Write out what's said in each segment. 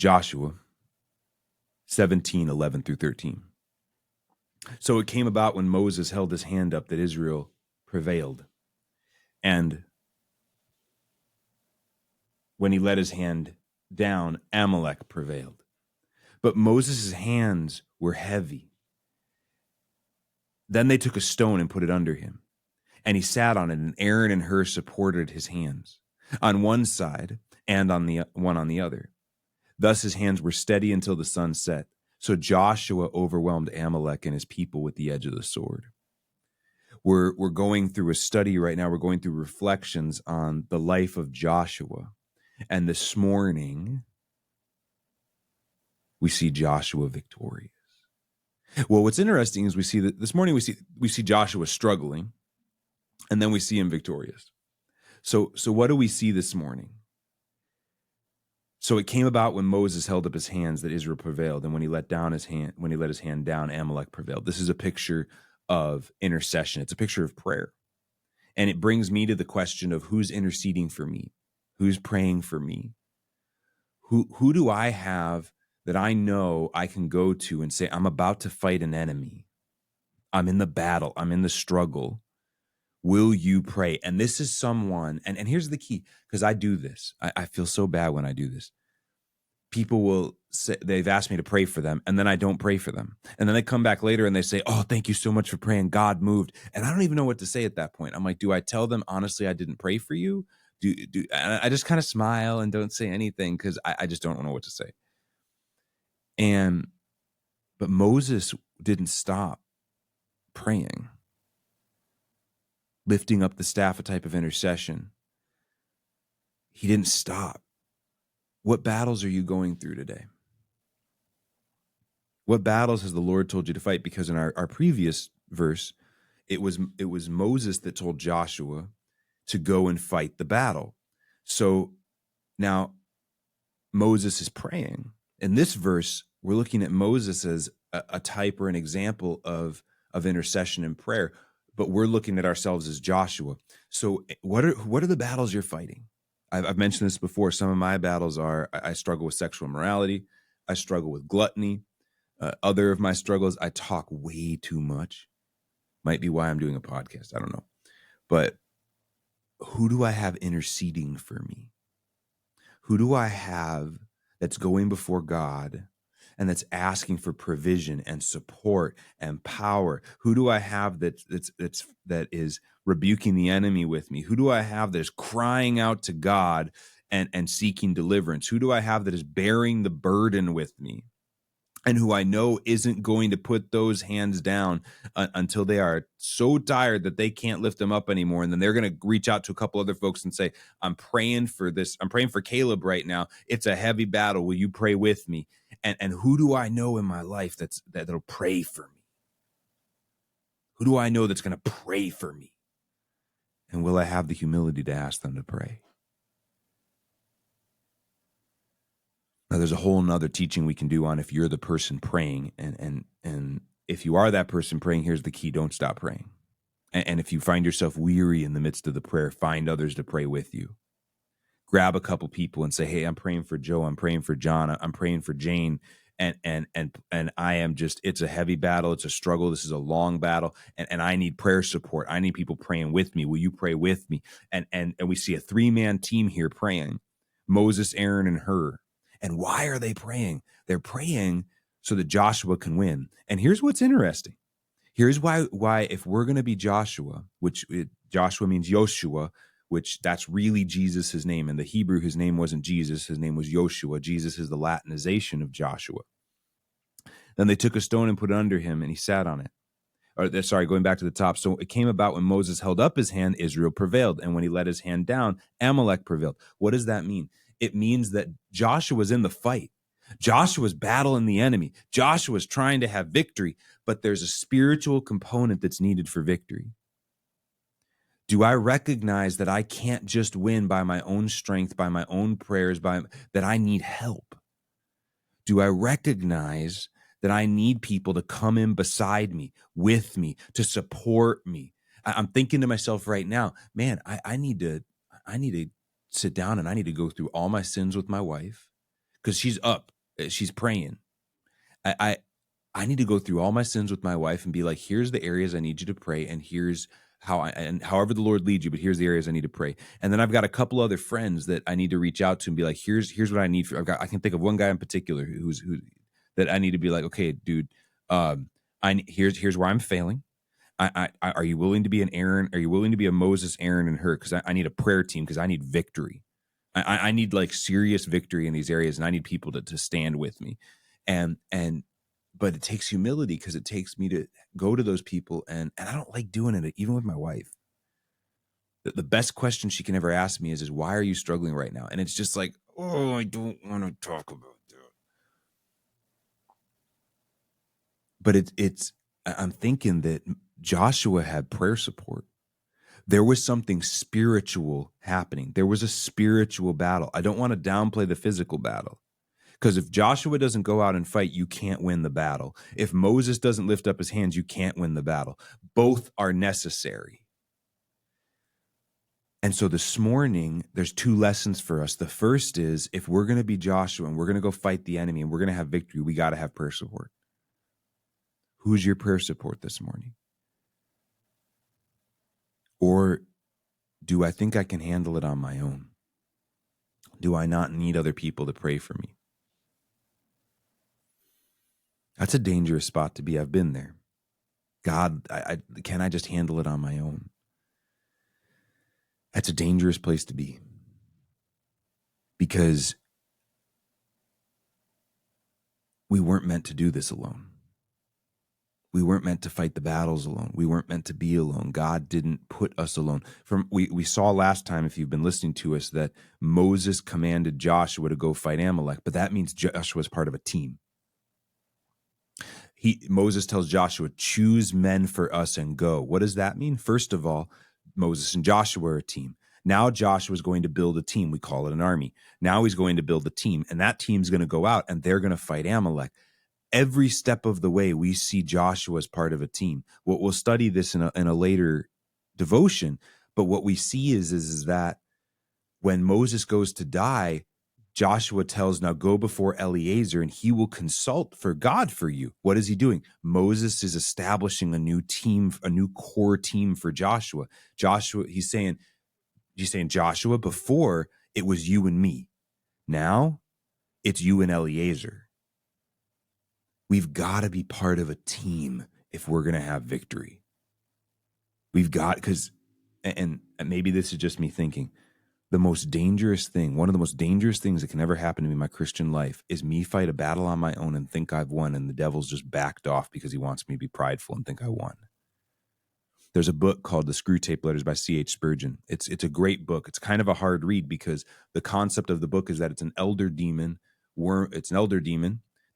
Joshua 17:11 through 13. So it came about when Moses held his hand up that Israel prevailed. And when he let his hand down, Amalek prevailed. But Moses' hands were heavy. Then they took a stone and put it under him, and he sat on it, and Aaron and Hur supported his hands on one side and on the one on the other. Thus his hands were steady until the sun set. So Joshua overwhelmed Amalek and his people with the edge of the sword. We're going through a study right now. We're going through reflections on the life of Joshua. And this morning, we see Joshua victorious. Well, what's interesting is we see that this morning we see Joshua struggling, and then we see him victorious. So what do we see this morning? So it came about when Moses held up his hands that Israel prevailed, and when he let his hand down, Amalek prevailed. This is a picture of intercession. It's a picture of prayer. And it brings me to the question of who's interceding for me? Who's praying for me? Who do I have that I know I can go to and say, I'm about to fight an enemy. I'm in the battle. I'm in the struggle. Will you pray? And this is someone, and here's the key, because I do this. I feel so bad when I do this. People will say, they've asked me to pray for them, and then I don't pray for them. And then they come back later and they say, oh, thank you so much for praying. God moved. And I don't even know what to say at that point. I'm like, do I tell them, honestly, I didn't pray for you? And I just kind of smile and don't say anything because I just don't know what to say. But Moses didn't stop praying, lifting up the staff, a type of intercession. He didn't stop. What battles are you going through today? What battles has the Lord told you to fight? Because in our previous verse, it was Moses that told Joshua to go and fight the battle. So now Moses is praying. In this verse, we're looking at Moses as a type or an example of intercession and prayer, but we're looking at ourselves as Joshua. So what are the battles you're fighting? I've mentioned this before. Some of my battles are I struggle with sexual immorality. I struggle with gluttony. Other of my struggles, I talk way too much. Might be why I'm doing a podcast. I don't know. But who do I have interceding for me? Who do I have that's going before God and that's asking for provision and support and power? Who do I have that is rebuking the enemy with me? Who do I have that is crying out to God and seeking deliverance? Who do I have that is bearing the burden with me and who I know isn't going to put those hands down until they are so tired that they can't lift them up anymore? And then they're going to reach out to a couple other folks and say, I'm praying for this. I'm praying for Caleb right now. It's a heavy battle. Will you pray with me? And who do I know in my life that'll pray for me? Who do I know that's going to pray for me? And will I have the humility to ask them to pray? Now, there's a whole nother teaching we can do on if you're the person praying. And if you are that person praying, here's the key: don't stop praying. And if you find yourself weary in the midst of the prayer, find others to pray with you. Grab a couple people and say, hey, I'm praying for Joe. I'm praying for John. I'm praying for Jane. And I am just, it's a heavy battle. It's a struggle. This is a long battle. And I need prayer support. I need people praying with me. Will you pray with me? And we see a 3-man team here praying: Moses, Aaron, and Hur. And why are they praying? They're praying so that Joshua can win. And here's what's interesting. Here's why if we're going to be Joshua, Joshua means Yoshua, which that's really Jesus' name. In the Hebrew, his name wasn't Jesus. His name was Yoshua. Jesus is the Latinization of Joshua. Then they took a stone and put it under him, and he sat on it. Going back to the top. So it came about when Moses held up his hand, Israel prevailed. And when he let his hand down, Amalek prevailed. What does that mean? It means that Joshua's in the fight. Joshua's battling the enemy. Joshua's trying to have victory, but there's a spiritual component that's needed for victory. Do I recognize that I can't just win by my own strength, by my own prayers, that I need help? Do I recognize that I need people to come in beside me, with me, to support me? I'm thinking to myself right now, man, I need to sit down and I need to go through all my sins with my wife, because she's up, she's praying. I need to go through all my sins with my wife and be like, here's the areas I need you to pray, and here's how and however the Lord leads you, but here's the areas I need to pray. And then I've got a couple other friends that I need to reach out to and be like, here's what I need for. I can think of one guy in particular who that I need to be like, okay, dude, here's where I'm failing. Are you willing to be an Aaron? Are you willing to be a Moses, Aaron, and her? Because I need a prayer team, because I need victory. I need like serious victory in these areas, and I need people to stand with me. But it takes humility, because it takes me to go to those people, and I don't like doing it, even with my wife. The best question she can ever ask me is why are you struggling right now? And it's just like, oh, I don't want to talk about that. But I'm thinking that Joshua had prayer support. There was something spiritual happening. There was a spiritual battle. I don't want to downplay the physical battle, because if Joshua doesn't go out and fight, you can't win the battle. If Moses doesn't lift up his hands, you can't win the battle. Both are necessary. And so this morning, there's two lessons for us. The first is, if we're going to be Joshua and we're going to go fight the enemy and we're going to have victory, we got to have prayer support. Who's your prayer support this morning? Or do I think I can handle it on my own? Do I not need other people to pray for me? That's a dangerous spot to be. I've been there. God, can I just handle it on my own? That's a dangerous place to be, because we weren't meant to do this alone. We weren't meant to fight the battles alone. We weren't meant to be alone. God didn't put us alone. We saw last time, if you've been listening to us, that Moses commanded Joshua to go fight Amalek, but that means Joshua is part of a team. Moses tells Joshua, choose men for us and go. What does that mean? First of all, Moses and Joshua are a team. Now Joshua is going to build a team. We call it an army. Now he's going to build a team, and that team's going to go out and they're going to fight Amalek. Every step of the way, we see Joshua as part of a team. We'll study this in a later devotion, but what we see is that when Moses goes to die, Joshua tells, now go before Eleazar and he will consult for God for you. What is he doing? Moses is establishing a new team, a new core team for Joshua. He's saying, Joshua, before it was you and me. Now it's you and Eleazar. We've got to be part of a team if we're going to have victory. We've got, because, and maybe this is just me thinking, one of the most dangerous things that can ever happen to me in my Christian life is me fight a battle on my own and think I've won, and the devil's just backed off because he wants me to be prideful and think I won. There's a book called The Screwtape Letters by C.H. Spurgeon. It's a great book. It's kind of a hard read, because the concept of the book is that it's an elder demon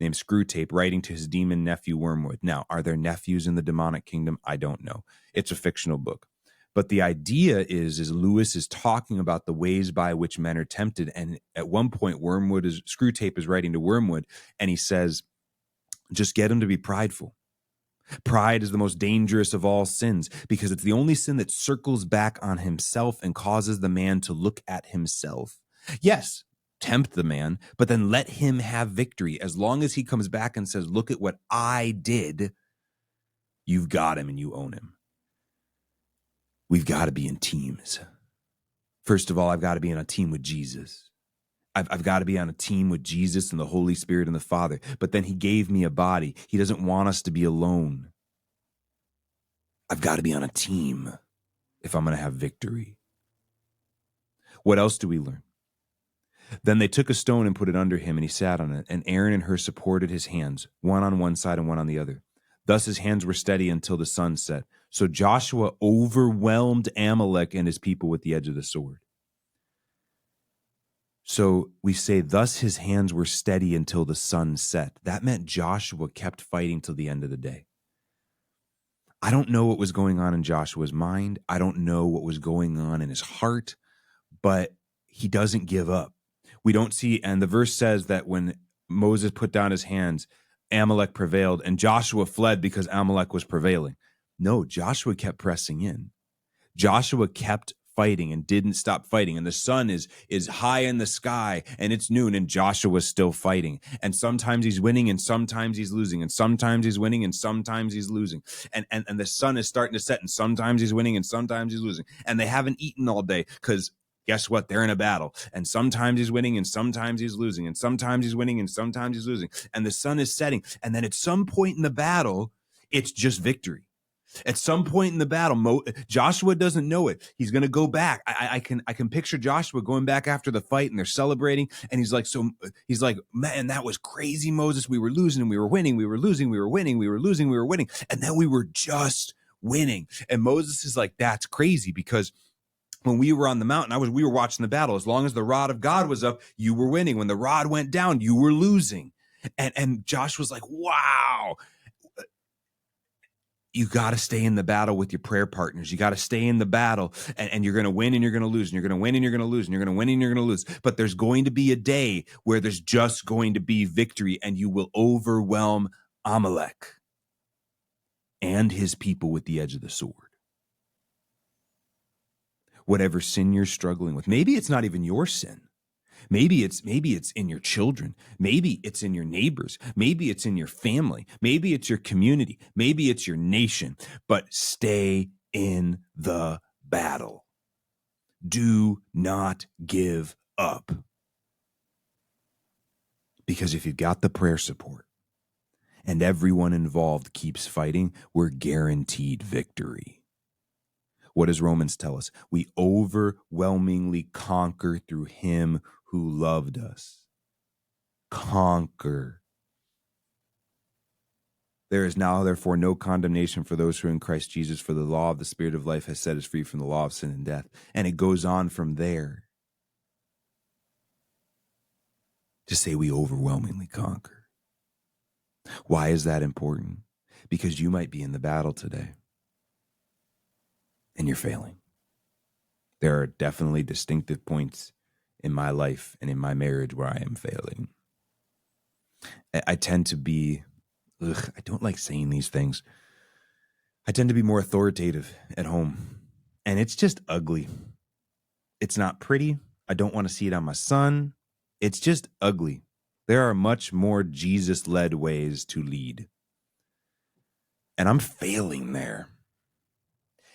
named Screwtape writing to his demon nephew Wormwood. Now, are there nephews in the demonic kingdom? I don't know. It's a fictional book. But the idea is Lewis is talking about the ways by which men are tempted. And at one point, Screwtape is writing to Wormwood, and he says, just get him to be prideful. Pride is the most dangerous of all sins, because it's the only sin that circles back on himself and causes the man to look at himself. Yes, tempt the man, but then let him have victory. As long as he comes back and says, look at what I did, you've got him and you own him. We've got to be in teams. First of all, I've got to be on a team with Jesus. I've got to be on a team with Jesus and the Holy Spirit and the Father. But then he gave me a body. He doesn't want us to be alone. I've got to be on a team if I'm going to have victory. What else do we learn? Then they took a stone and put it under him, and he sat on it. And Aaron and Hur supported his hands, one on one side and one on the other. Thus his hands were steady until the sun set. So Joshua overwhelmed Amalek and his people with the edge of the sword. So we say, thus his hands were steady until the sun set. That meant Joshua kept fighting till the end of the day. I don't know what was going on in Joshua's mind. I don't know what was going on in his heart, but he doesn't give up. We don't see, and the verse says that when Moses put down his hands, Amalek prevailed, and Joshua fled because Amalek was prevailing. No, Joshua kept pressing in. Joshua kept fighting and didn't stop fighting. And the sun is high in the sky and it's noon and Joshua's still fighting. And sometimes he's winning and sometimes he's losing. And sometimes he's winning and sometimes he's losing. And the sun is starting to set and sometimes he's winning and sometimes he's losing. And they haven't eaten all day because guess what? They're in a battle. And sometimes he's winning and sometimes he's losing. And sometimes he's winning and sometimes he's losing. And the sun is setting. And then at some point in the battle, it's just victory. At some point in the battle, Joshua doesn't know it. He's going to go back. I can picture Joshua going back after the fight, and they're celebrating. And he's like, man, that was crazy, Moses. We were losing and we were winning. We were losing. We were winning. We were losing. We were winning. And then we were just winning. And Moses is like, that's crazy, because when we were on the mountain, we were watching the battle. As long as the rod of God was up, you were winning. When the rod went down, you were losing. And Joshua's like, wow. You got to stay in the battle with your prayer partners. You got to stay in the battle, and you're going to win and you're going to lose, and you're going to win and you're going to lose, and you're going to win and you're going to lose. But there's going to be a day where there's just going to be victory, and you will overwhelm Amalek and his people with the edge of the sword. Whatever sin you're struggling with, maybe it's not even your sin. Maybe it's in your children. Maybe it's in your neighbors. Maybe it's in your family. Maybe it's your community. Maybe it's your nation. But stay in the battle. Do not give up. Because if you've got the prayer support and everyone involved keeps fighting, we're guaranteed victory. What does Romans tell us? We overwhelmingly conquer through him who loved us. Conquer. There is now, therefore, no condemnation for those who are in Christ Jesus, for the law of the Spirit of life has set us free from the law of sin and death. And it goes on from there to say we overwhelmingly conquer. Why is that important? Because you might be in the battle today and you're failing. There are definitely distinctive points in my life and in my marriage where I am failing. I tend to be, I don't like saying these things. I tend to be more authoritative at home, and it's just ugly. It's not pretty. I don't want to see it on my son. It's just ugly. There are much more Jesus-led ways to lead, and I'm failing there.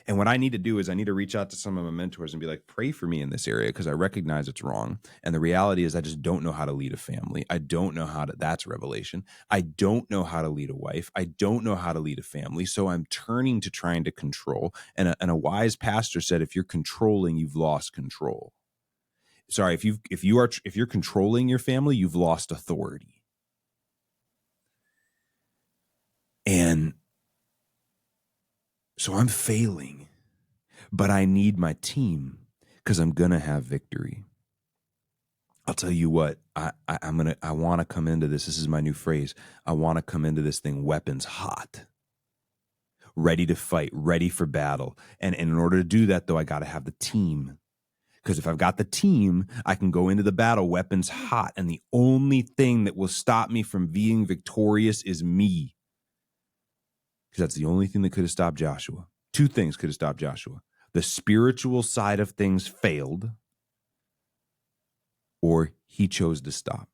And what I need to do is I need to reach out to some of my mentors and be like, pray for me in this area, because I recognize it's wrong. And the reality is I just don't know how to lead a family. I don't know how to, that's revelation. I don't know how to lead a wife. I don't know how to lead a family. So I'm turning to trying to control. And a wise pastor said, if you're controlling, you've lost control. Sorry, if you're controlling your family, you've lost authority. And so I'm failing, but I need my team because I'm going to have victory. I'll tell you what, I want to come into this. This is my new phrase. I want to come into this thing weapons hot, ready to fight, ready for battle. And in order to do that, though, I got to have the team. Because if I've got the team, I can go into the battle weapons hot. And the only thing that will stop me from being victorious is me. Because that's the only thing that could have stopped Joshua. Two things could have stopped Joshua. The spiritual side of things failed, or he chose to stop.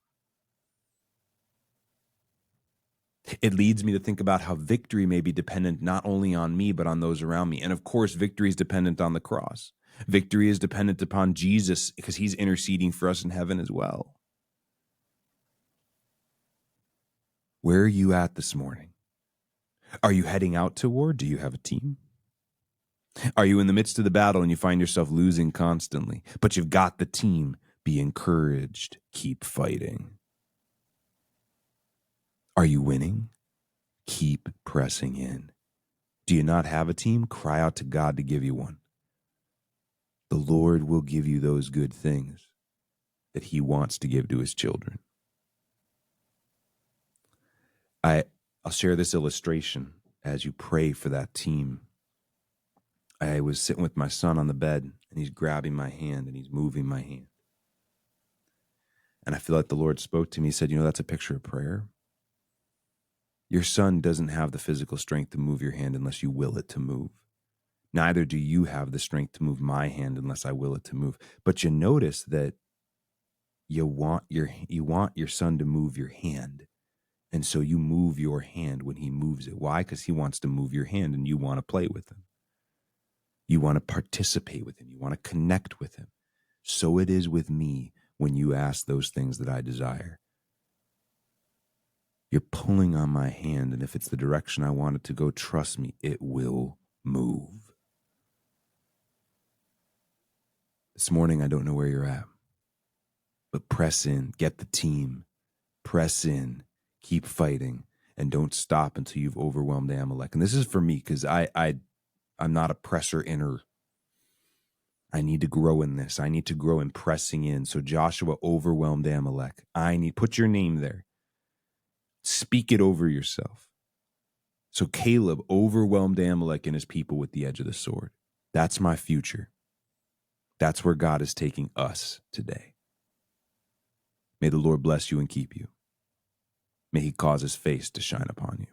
It leads me to think about how victory may be dependent not only on me, but on those around me. And of course, victory is dependent on the cross. Victory is dependent upon Jesus because he's interceding for us in heaven as well. Where are you at this morning? Are you heading out to war? Do you have a team? Are you in the midst of the battle and you find yourself losing constantly, but you've got the team? Be encouraged. Keep fighting. Are you winning? Keep pressing in. Do you not have a team? Cry out to God to give you one. The Lord will give you those good things that he wants to give to his children. I'll share this illustration as you pray for that team. I was sitting with my son on the bed, and he's grabbing my hand, and he's moving my hand. And I feel like the Lord spoke to me. He said, that's a picture of prayer. Your son doesn't have the physical strength to move your hand unless you will it to move. Neither do you have the strength to move my hand unless I will it to move. But you notice that you want your son to move your hand. And so you move your hand when he moves it. Why? Because he wants to move your hand and you want to play with him. You want to participate with him. You want to connect with him. So it is with me when you ask those things that I desire. You're pulling on my hand, and if it's the direction I want it to go, trust me, it will move. This morning, I don't know where you're at, but press in, get the team, press in, keep fighting, and don't stop until you've overwhelmed Amalek. And this is for me because I'm not a presser inner. I need to grow in this. I need to grow in pressing in. So Joshua overwhelmed Amalek. Put your name there. Speak it over yourself. So Caleb overwhelmed Amalek and his people with the edge of the sword. That's my future. That's where God is taking us today. May the Lord bless you and keep you. May he cause his face to shine upon you.